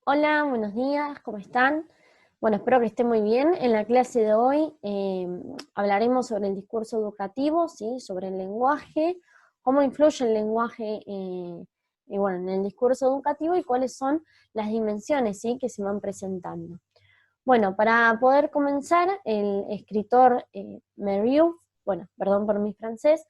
Hola, buenos días, ¿cómo están? Bueno, espero que estén muy bien. En la clase de hoy hablaremos sobre el discurso educativo, ¿sí? Sobre el lenguaje, cómo influye el lenguaje bueno, en el discurso educativo y cuáles son las dimensiones, ¿sí? Que se van presentando. Bueno, para poder comenzar, el escritor Merieux, bueno, perdón por mi francés,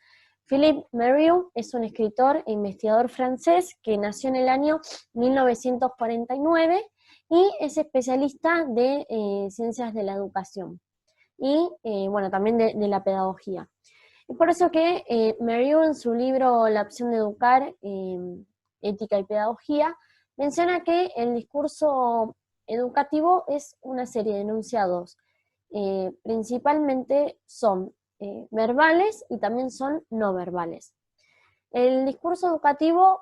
Philippe Merieux es un escritor e investigador francés que nació en el año 1949 y es especialista de ciencias de la educación y, bueno, también de la pedagogía. Es por eso que Merieux en su libro La opción de educar, ética y pedagogía, menciona que el discurso educativo es una serie de enunciados, principalmente son verbales y también son no verbales. El discurso educativo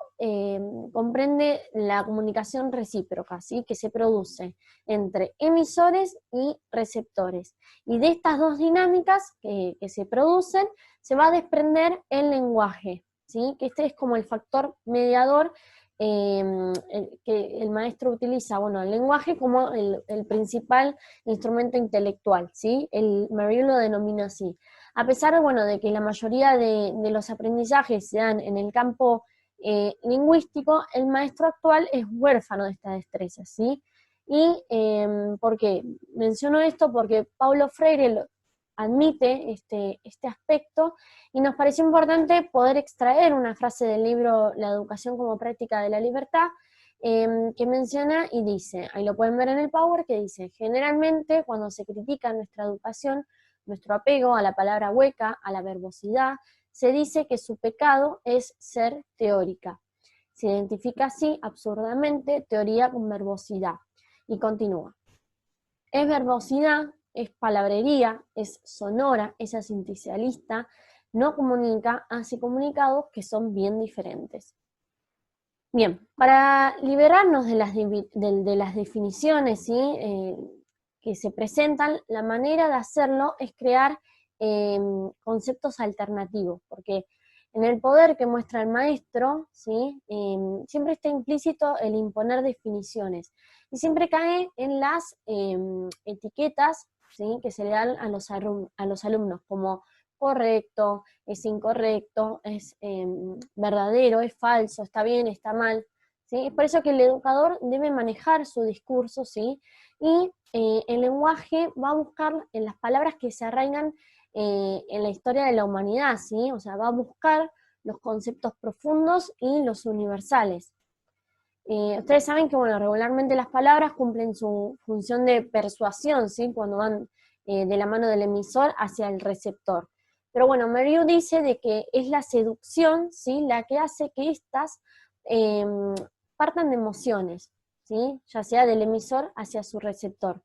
comprende la comunicación recíproca, ¿sí? Que se produce entre emisores y receptores. Y de estas dos dinámicas que se producen, se va a desprender el lenguaje, ¿sí? Que este es como el factor mediador que el maestro utiliza, bueno, el lenguaje como el principal instrumento intelectual, ¿sí? El Merieux lo denomina así. A pesar, bueno, de que la mayoría de los aprendizajes se dan en el campo lingüístico, el maestro actual es huérfano de esta destreza, ¿sí? Y ¿por qué? Menciono esto porque Paulo Freire admite este aspecto y nos pareció importante poder extraer una frase del libro La educación como práctica de la libertad, que menciona y dice, ahí lo pueden ver en el Power, que dice, generalmente cuando se critica nuestra educación, nuestro apego a la palabra hueca, a la verbosidad, se dice que su pecado es ser teórica. Se identifica así, absurdamente, teoría con verbosidad. Y continúa. Es verbosidad, es palabrería, es sonora, es asistencialista, no comunica, hace comunicados que son bien diferentes. Bien, para liberarnos de las definiciones, ¿sí? Que se presentan, la manera de hacerlo es crear conceptos alternativos, porque en el poder que muestra el maestro, ¿sí? Siempre está implícito el imponer definiciones y siempre cae en las etiquetas, ¿sí? Que se le dan a los alumnos, como correcto, es incorrecto, es verdadero, es falso, está bien, está mal. ¿Sí? Es por eso que el educador debe manejar su discurso, ¿sí? Y el lenguaje va a buscar en las palabras que se arraigan en la historia de la humanidad, ¿sí? O sea, va a buscar los conceptos profundos y los universales. Ustedes saben que, bueno, regularmente las palabras cumplen su función de persuasión, ¿sí? Cuando van de la mano del emisor hacia el receptor. Pero bueno, Merieux dice de que es la seducción, ¿sí? La que hace que éstas eh, partan de emociones, ¿sí? Ya sea del emisor hacia su receptor.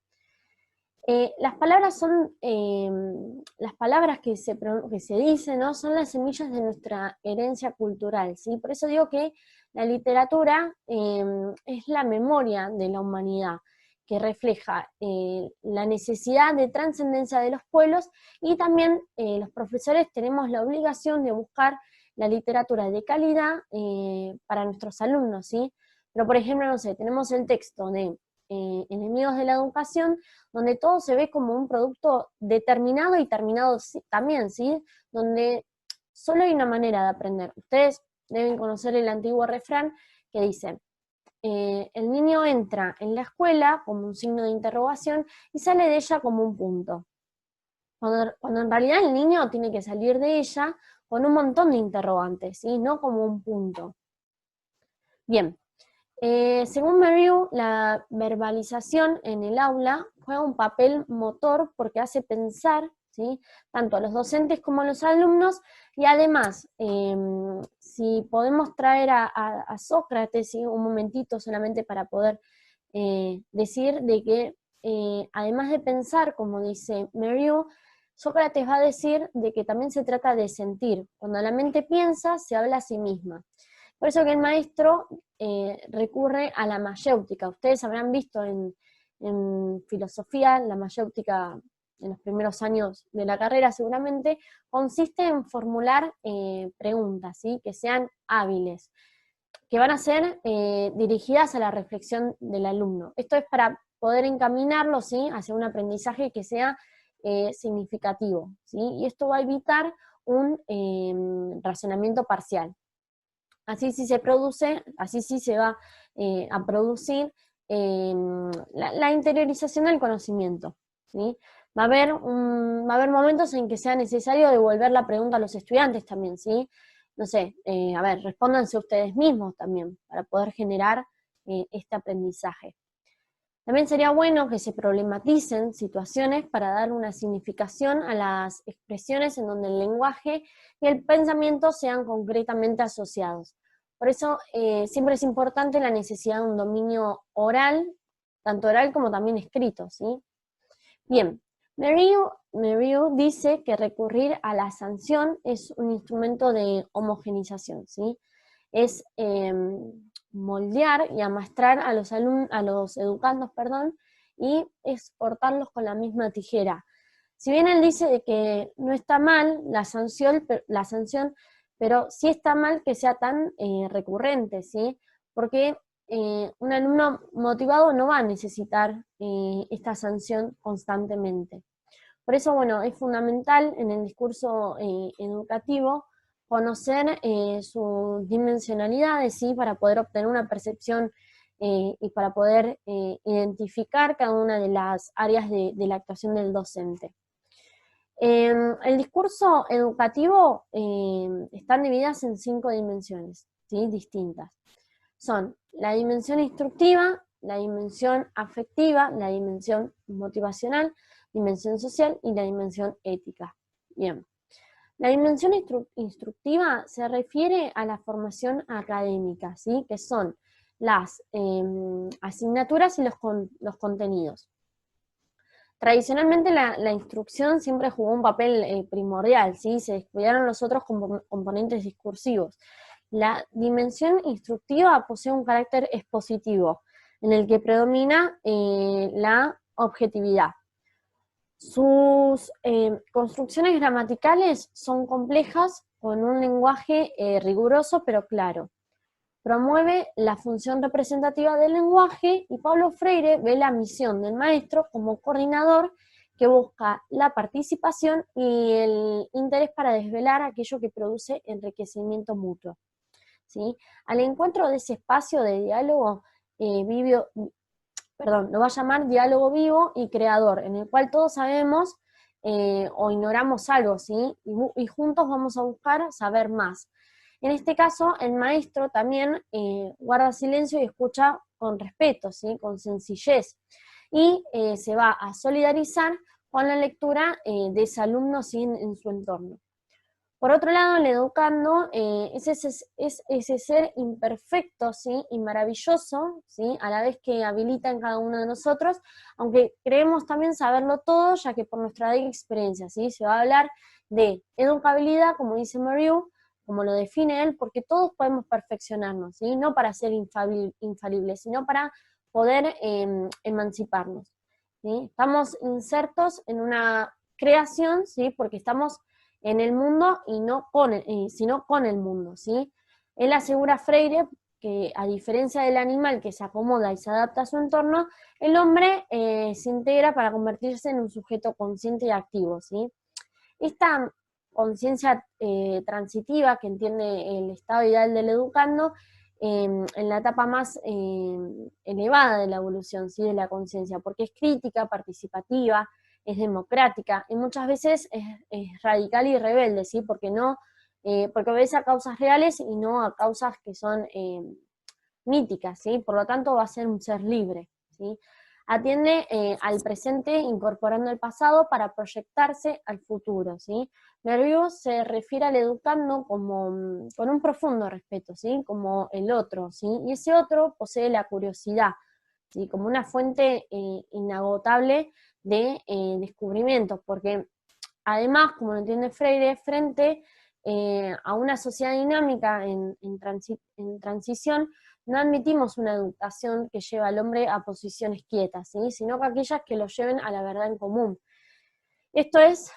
Las palabras son, las palabras que se dicen, ¿no? Son las semillas de nuestra herencia cultural, ¿sí? Por eso digo que la literatura es la memoria de la humanidad, que refleja la necesidad de trascendencia de los pueblos y también los profesores tenemos la obligación de buscar la literatura de calidad para nuestros alumnos, ¿sí? Pero por ejemplo, no sé, tenemos el texto de Enemigos de la Educación, donde todo se ve como un producto determinado y terminado también, ¿sí? Donde solo hay una manera de aprender. Ustedes deben conocer el antiguo refrán que dice, el niño entra en la escuela como un signo de interrogación y sale de ella como un punto. Cuando en realidad el niño tiene que salir de ella con un montón de interrogantes, ¿sí? No como un punto. Bien, según Merieux, la verbalización en el aula juega un papel motor porque hace pensar, ¿sí? Tanto a los docentes como a los alumnos, y además, si podemos traer a Sócrates, ¿sí? Un momentito solamente para poder decir de que además de pensar, como dice Merieux, Sócrates va a decir de que también se trata de sentir. Cuando la mente piensa, se habla a sí misma. Por eso que el maestro recurre a la mayéutica. Ustedes habrán visto en filosofía, la mayéutica en los primeros años de la carrera seguramente, consiste en formular preguntas, ¿sí? Que sean hábiles. que van a ser dirigidas a la reflexión del alumno. Esto es para poder encaminarlo, ¿sí?, hacia un aprendizaje que sea significativo, ¿sí? Y esto va a evitar un razonamiento parcial. Así sí se produce, así sí se va a producir la interiorización del conocimiento, ¿sí? Va a haber momentos en que sea necesario devolver la pregunta a los estudiantes también, ¿sí? No sé, a ver, respóndanse ustedes mismos también, para poder generar este aprendizaje. También sería bueno que se problematicen situaciones para dar una significación a las expresiones en donde el lenguaje y el pensamiento sean concretamente asociados. Por eso siempre es importante la necesidad de un dominio oral, tanto oral como también escrito, ¿sí? Bien, Merrill dice que recurrir a la sanción es un instrumento de homogenización, ¿sí? Es moldear y amastrar a los educandos, y es cortarlos con la misma tijera. Si bien él dice de que no está mal la sanción, pero sí está mal que sea tan recurrente, ¿sí? Porque un alumno motivado no va a necesitar esta sanción constantemente. Por eso, bueno, es fundamental en el discurso educativo conocer sus dimensionalidades, ¿sí?, para poder obtener una percepción y para poder identificar cada una de las áreas de la actuación del docente. El discurso educativo están divididas en 5 dimensiones, ¿sí?, distintas. Son la dimensión instructiva, la dimensión afectiva, la dimensión motivacional, dimensión social y la dimensión ética. Bien. La dimensión instructiva se refiere a la formación académica, ¿sí?, que son las asignaturas y los contenidos. Tradicionalmente la instrucción siempre jugó un papel primordial, ¿sí? Se descuidaron los otros componentes discursivos. La dimensión instructiva posee un carácter expositivo, en el que predomina la objetividad. Sus construcciones gramaticales son complejas, con un lenguaje riguroso pero claro. Promueve la función representativa del lenguaje y Paulo Freire ve la misión del maestro como coordinador que busca la participación y el interés para desvelar aquello que produce enriquecimiento mutuo, ¿sí? Al encuentro de ese espacio de diálogo lo va a llamar diálogo vivo y creador, en el cual todos sabemos o ignoramos algo, ¿sí? Y juntos vamos a buscar saber más. En este caso, el maestro también guarda silencio y escucha con respeto, ¿sí?, con sencillez, y se va a solidarizar con la lectura de ese alumno, ¿sí?, en su entorno. Por otro lado, el educando es ese ser imperfecto, ¿sí?, y maravilloso, ¿sí?, a la vez que habilita en cada uno de nosotros, aunque creemos también saberlo todo, ya que por nuestra experiencia, ¿sí?, se va a hablar de educabilidad, como dice Merrill, como lo define él, porque todos podemos perfeccionarnos, ¿sí?, no para ser infalibles, sino para poder emanciparnos, ¿sí? Estamos insertos en una creación, ¿sí?, porque estamos en el mundo y no sino con el mundo, ¿sí? Él asegura Freire que, a diferencia del animal que se acomoda y se adapta a su entorno, el hombre se integra para convertirse en un sujeto consciente y activo, ¿sí? Esta conciencia transitiva que entiende el estado ideal del educando en la etapa más elevada de la evolución, ¿sí?, de la conciencia, porque es crítica, participativa, es democrática, y muchas veces es radical y rebelde, ¿sí?, porque obedece a causas reales y no a causas que son míticas, ¿sí?, por lo tanto va a ser un ser libre, ¿sí? Atiende al presente incorporando el pasado para proyectarse al futuro, ¿sí? Merrill se refiere al educando como con un profundo respeto, ¿sí?, como el otro, ¿sí?, y ese otro posee la curiosidad, ¿sí?, como una fuente inagotable de descubrimientos, porque además, como lo entiende Freire, frente a una sociedad dinámica en transición, no admitimos una educación que lleve al hombre a posiciones quietas, ¿sí?, sino que aquellas que lo lleven a la verdad en común. Esto es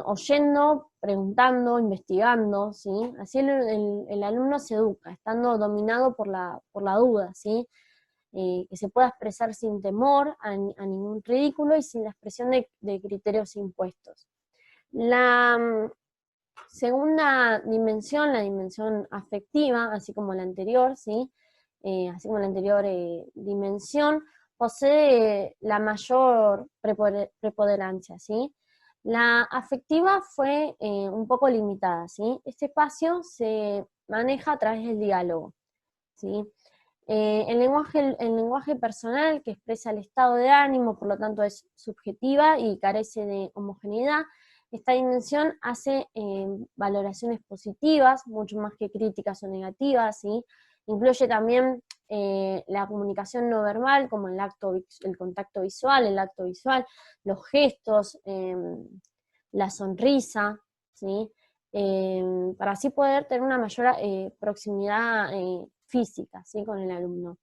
oyendo, preguntando, investigando, ¿sí? Así el alumno se educa, estando dominado por la duda, ¿sí? Que se pueda expresar sin temor a ningún ridículo y sin la expresión de criterios impuestos. La segunda dimensión, la dimensión afectiva, así como la anterior, ¿sí? Así como la anterior dimensión, posee la mayor preponderancia, ¿sí? La afectiva fue un poco limitada, ¿sí? Este espacio se maneja a través del diálogo, ¿sí? El lenguaje personal, que expresa el estado de ánimo, por lo tanto es subjetiva y carece de homogeneidad. Esta dimensión hace valoraciones positivas, mucho más que críticas o negativas, ¿sí? Incluye también la comunicación no verbal, como el contacto visual, el acto visual, los gestos, la sonrisa, ¿sí? Para así poder tener una mayor proximidad física, ¿sí? Con el alumno.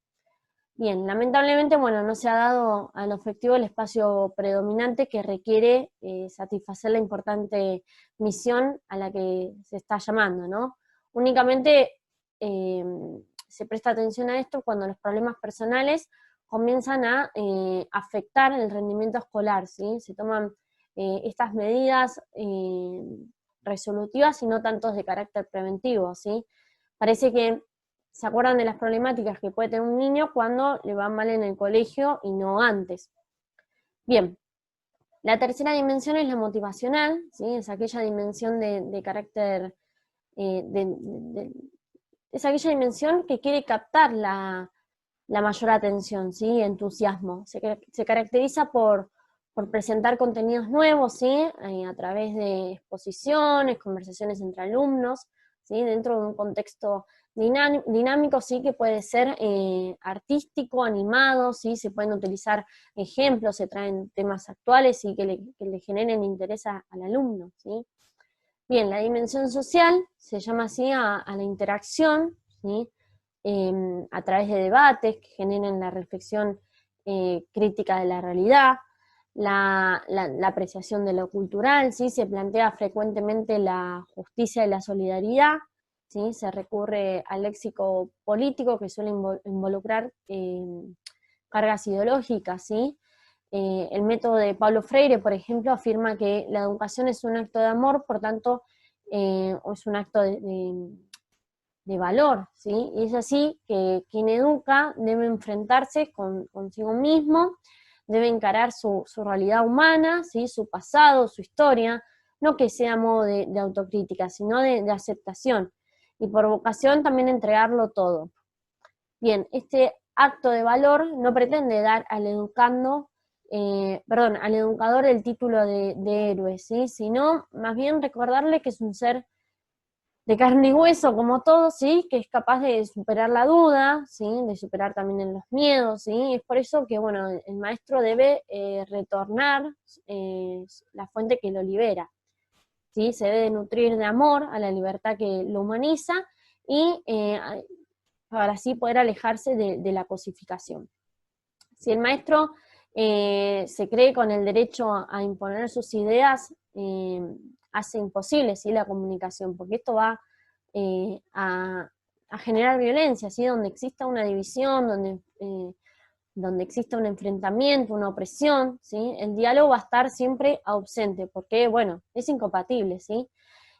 Bien, lamentablemente, bueno, no se ha dado al afectivo el espacio predominante que requiere satisfacer la importante misión a la que se está llamando, ¿no? Únicamente se presta atención a esto cuando los problemas personales comienzan a afectar el rendimiento escolar, ¿sí? Se toman estas medidas resolutivas y no tantos de carácter preventivo, ¿sí? Parece que se acuerdan de las problemáticas que puede tener un niño cuando le va mal en el colegio y no antes. Bien, la tercera dimensión es la motivacional, ¿sí? Es aquella dimensión de carácter, es aquella dimensión que quiere captar la mayor atención, ¿sí? Entusiasmo. Se caracteriza por presentar contenidos nuevos, ¿sí? A través de exposiciones, conversaciones entre alumnos, ¿sí? Dentro de un contexto dinámico, sí, que puede ser artístico, animado, sí, se pueden utilizar ejemplos, se traen temas actuales y que le generen interés al alumno, ¿sí? Bien, la dimensión social se llama así a la interacción, ¿sí? A través de debates que generen la reflexión crítica de la realidad, la apreciación de lo cultural, ¿sí? Se plantea frecuentemente la justicia y la solidaridad, ¿sí? Se recurre al léxico político que suele involucrar cargas ideológicas, ¿sí? El método de Paulo Freire, por ejemplo, afirma que la educación es un acto de amor, por tanto, es un acto de valor, ¿sí? Y es así que quien educa debe enfrentarse consigo mismo, debe encarar su realidad humana, ¿sí? Su pasado, su historia, no que sea a modo de autocrítica, sino de aceptación, y por vocación también entregarlo todo. Bien, este acto de valor no pretende dar al al educador el título de héroe, ¿sí? Sino más bien recordarle que es un ser de carne y hueso como todo, ¿sí? Que es capaz de superar la duda, ¿sí? De superar también los miedos, ¿sí? Es por eso que, bueno, el maestro debe retornar la fuente que lo libera, ¿sí? Se debe nutrir de amor a la libertad que lo humaniza y para así poder alejarse de la cosificación. Si el maestro se cree con el derecho a imponer sus ideas, hace imposible, ¿sí? La comunicación, porque esto va a generar violencia, ¿sí? Donde exista una división, donde exista un enfrentamiento, una opresión, ¿sí? El diálogo va a estar siempre ausente, porque, bueno, es incompatible, ¿sí?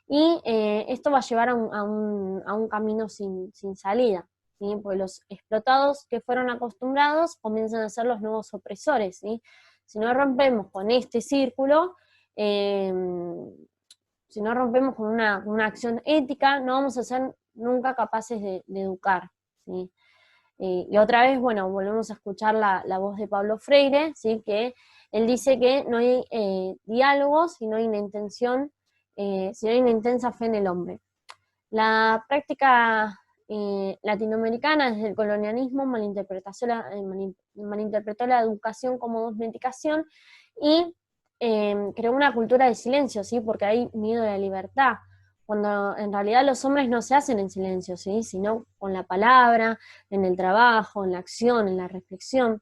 Y esto va a llevar a un camino sin salida, ¿sí? Porque los explotados que fueron acostumbrados comienzan a ser los nuevos opresores, ¿sí? Si no rompemos con este círculo, eh, si no rompemos con una acción ética, no vamos a ser nunca capaces de educar, ¿sí? Y otra vez, bueno, volvemos a escuchar la voz de Pablo Freire, ¿sí? Que él dice que no hay diálogos si no hay una intención, si no hay una intensa fe en el hombre. La práctica latinoamericana desde el colonialismo malinterpretó la educación como domesticación y creó una cultura de silencio, ¿sí? Porque hay miedo a la libertad, cuando en realidad los hombres no se hacen en silencio, ¿sí? Sino con la palabra, en el trabajo, en la acción, en la reflexión.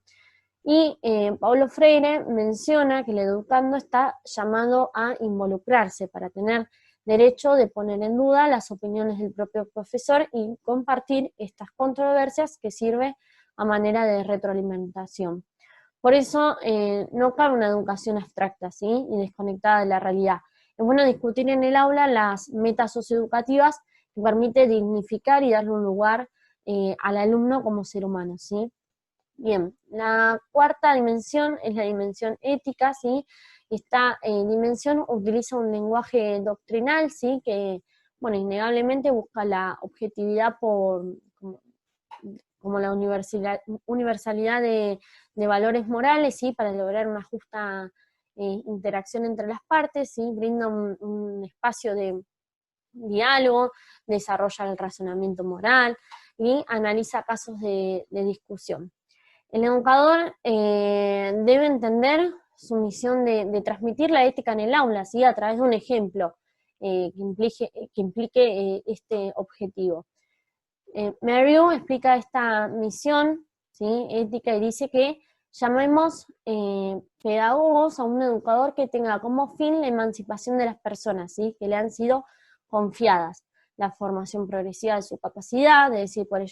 Y Paulo Freire menciona que el educando está llamado a involucrarse para tener derecho de poner en duda las opiniones del propio profesor y compartir estas controversias que sirve a manera de retroalimentación. Por eso no cabe una educación abstracta, ¿sí? Y desconectada de la realidad. Es bueno discutir en el aula las metas socioeducativas que permite dignificar y darle un lugar al alumno como ser humano, ¿sí? Bien, la cuarta dimensión es la dimensión ética, ¿sí? Esta dimensión utiliza un lenguaje doctrinal, ¿sí? Que, bueno, innegablemente busca la objetividad como la universalidad de valores morales, ¿sí? Para lograr una justa interacción entre las partes, ¿sí? Brinda un espacio de diálogo, desarrolla el razonamiento moral y analiza casos de discusión. El educador debe entender su misión de transmitir la ética en el aula, ¿sí? A través de un ejemplo que implique este objetivo. Merrill explica esta misión, ¿sí? Ética, y dice que llamemos pedagogos a un educador que tenga como fin la emancipación de las personas, ¿sí? Que le han sido confiadas, la formación progresiva de su capacidad de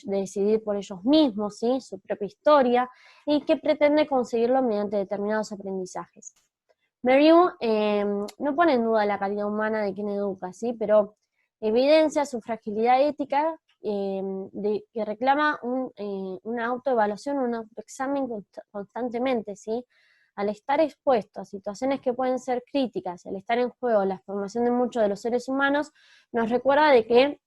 decidir por ellos mismos, ¿sí? Su propia historia, y que pretende conseguirlo mediante determinados aprendizajes. Merrill no pone en duda la calidad humana de quien educa, ¿sí? Pero evidencia su fragilidad ética que reclama una autoevaluación, un autoexamen constantemente, ¿sí? Al estar expuesto a situaciones que pueden ser críticas, al estar en juego la formación de muchos de los seres humanos, nos recuerda de que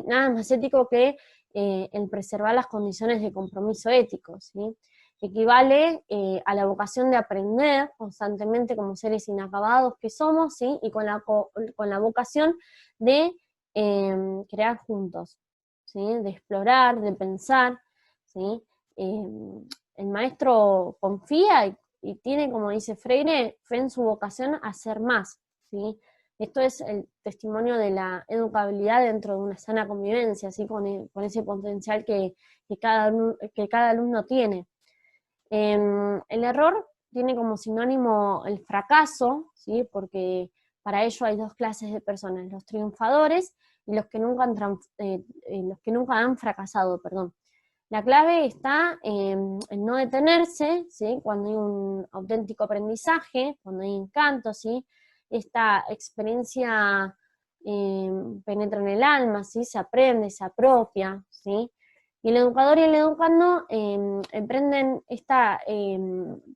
nada más ético que el preservar las condiciones de compromiso ético, ¿sí? Equivale a la vocación de aprender constantemente como seres inacabados que somos, ¿sí? Y con la vocación de crear juntos, ¿sí? De explorar, de pensar, ¿sí? El maestro confía y tiene, como dice Freire, fe en su vocación a ser más, ¿sí? Esto es el testimonio de la educabilidad dentro de una sana convivencia, ¿sí? Con ese potencial que cada alumno tiene. El error tiene como sinónimo el fracaso, ¿sí? Porque para ello hay dos clases de personas, los triunfadores y los que nunca han fracasado, perdón. La clave está en no detenerse, ¿sí? Cuando hay un auténtico aprendizaje, cuando hay encanto, ¿sí? Esta experiencia penetra en el alma, ¿sí? Se aprende, se apropia, ¿sí? Y el educador y el educando emprenden esta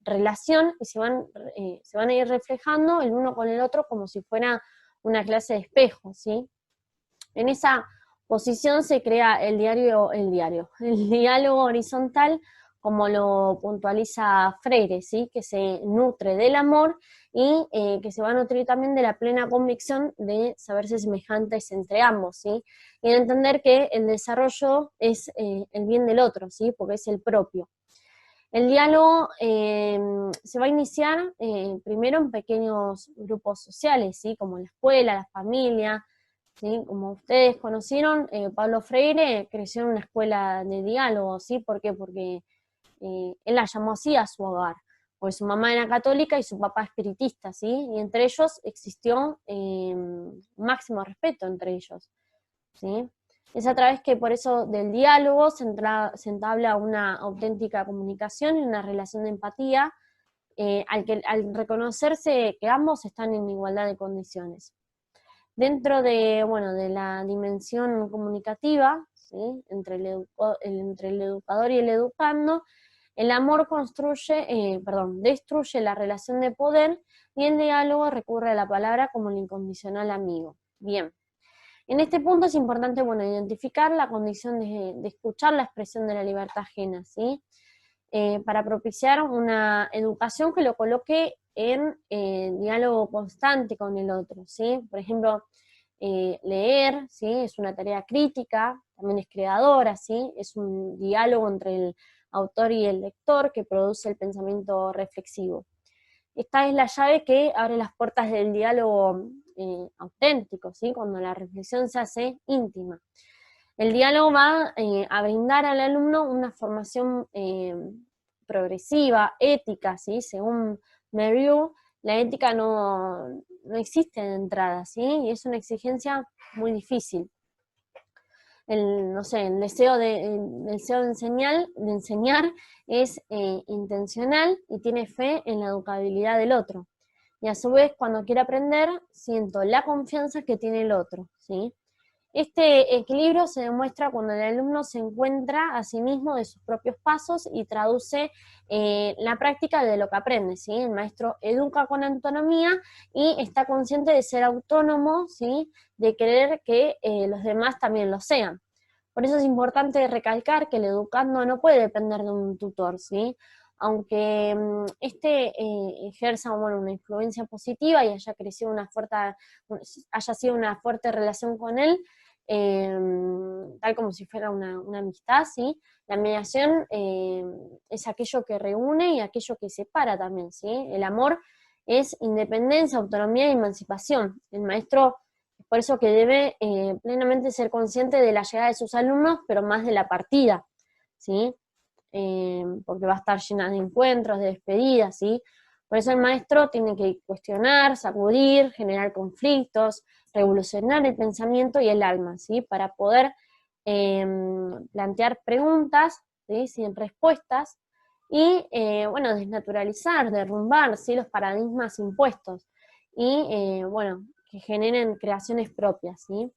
relación y se van a ir reflejando el uno con el otro como si fuera una clase de espejo, ¿sí? En esa posición se crea el diálogo horizontal, como lo puntualiza Freire, ¿sí? Que se nutre del amor y que se va a nutrir también de la plena convicción de saberse semejantes entre ambos, ¿sí? Y de entender que el desarrollo es el bien del otro, ¿sí? Porque es el propio. El diálogo se va a iniciar primero en pequeños grupos sociales, ¿sí? Como la escuela, la familia, ¿sí? Como ustedes conocieron, Pablo Freire creció en una escuela de diálogo, ¿sí? ¿Por qué? Porque él la llamó así a su hogar, porque su mamá era católica y su papá espiritista, ¿sí? Y entre ellos existió máximo respeto entre ellos, ¿sí? Es a través que por eso del diálogo se entabla una auténtica comunicación y una relación de empatía al reconocerse que ambos están en igualdad de condiciones. Dentro de, bueno, de la dimensión comunicativa, ¿sí? entre el educador y el educando, el amor destruye la relación de poder y el diálogo recurre a la palabra como el incondicional amigo. Bien. En este punto es importante, bueno, identificar la condición de escuchar la expresión de la libertad ajena, ¿sí? Para propiciar una educación que lo coloque en diálogo constante con el otro, ¿sí? Por ejemplo, leer, ¿sí? Es una tarea crítica, también es creadora, ¿sí? Es un diálogo entre el autor y el lector que produce el pensamiento reflexivo. Esta es la llave que abre las puertas del diálogo auténtico, ¿sí? Cuando la reflexión se hace íntima. El diálogo va a brindar al alumno una formación progresiva, ética, ¿sí? Según Merrill, la ética no existe de entrada, ¿sí? Y es una exigencia muy difícil. No sé, el deseo de enseñar es intencional y tiene fe en la educabilidad del otro. Y a su vez, cuando quiero aprender, siento la confianza que tiene el otro, ¿sí? Este equilibrio se demuestra cuando el alumno se encuentra a sí mismo de sus propios pasos y traduce la práctica de lo que aprende, ¿sí? El maestro educa con autonomía y está consciente de ser autónomo, ¿sí? De querer que los demás también lo sean. Por eso es importante recalcar que el educando no puede depender de un tutor, ¿sí? Aunque ejerza una influencia positiva y haya crecido haya sido una fuerte relación con él, tal como si fuera una amistad, ¿sí? La mediación es aquello que reúne y aquello que separa también, ¿sí? El amor es independencia, autonomía y emancipación. El maestro es por eso que debe plenamente ser consciente de la llegada de sus alumnos, pero más de la partida, ¿sí? Porque va a estar llena de encuentros, de despedidas, ¿sí? Por eso el maestro tiene que cuestionar, sacudir, generar conflictos, revolucionar el pensamiento y el alma, ¿sí? Para poder plantear preguntas, ¿sí? Sin respuestas, y, desnaturalizar, derrumbar, ¿sí? Los paradigmas impuestos, y, que generen creaciones propias, ¿sí?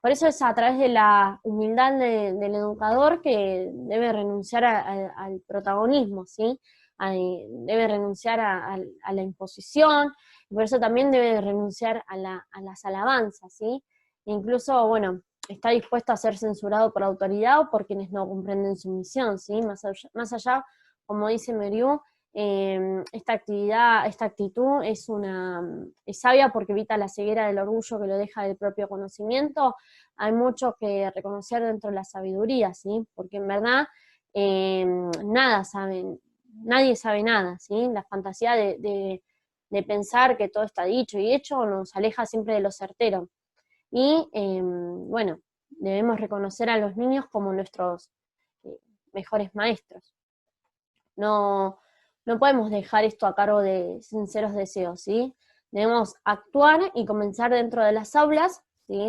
Por eso es a través de la humildad del educador que debe renunciar al protagonismo, ¿sí? Debe renunciar a la imposición, y por eso también debe renunciar a las alabanzas, ¿sí? E incluso, está dispuesto a ser censurado por la autoridad o por quienes no comprenden su misión, ¿sí? Más allá, como dice Meriú, esta actitud es sabia porque evita la ceguera del orgullo que lo deja del propio conocimiento. Hay mucho que reconocer dentro de la sabiduría, ¿sí? Porque en verdad nadie sabe nada, ¿sí? La fantasía de pensar que todo está dicho y hecho nos aleja siempre de lo certero. Y debemos reconocer a los niños como nuestros mejores maestros. No podemos dejar esto a cargo de sinceros deseos, ¿sí? Debemos actuar y comenzar dentro de las aulas, ¿sí?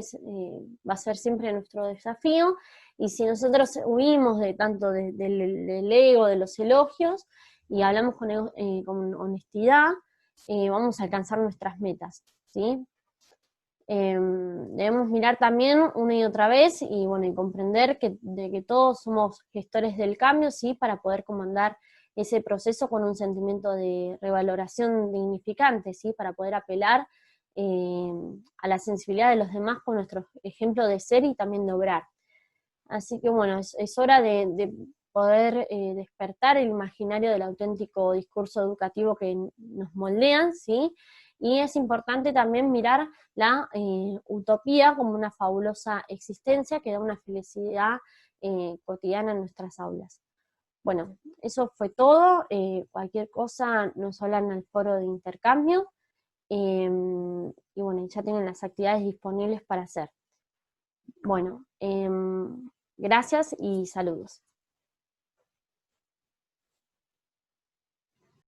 Va a ser siempre nuestro desafío, y si nosotros huimos de tanto del ego, de los elogios, y hablamos con honestidad, vamos a alcanzar nuestras metas, ¿sí? Debemos mirar también una y otra vez y comprender de que todos somos gestores del cambio, ¿sí? Para poder comandar ese proceso con un sentimiento de revaloración dignificante, ¿sí? Para poder apelar a la sensibilidad de los demás con nuestro ejemplo de ser y también de obrar. Así que es hora de poder despertar el imaginario del auténtico discurso educativo que nos moldean, ¿sí? Y es importante también mirar la utopía como una fabulosa existencia que da una felicidad cotidiana en nuestras aulas. Bueno, eso fue todo. Cualquier cosa nos hablan al foro de intercambio. Ya tienen las actividades disponibles para hacer. Bueno, gracias y saludos.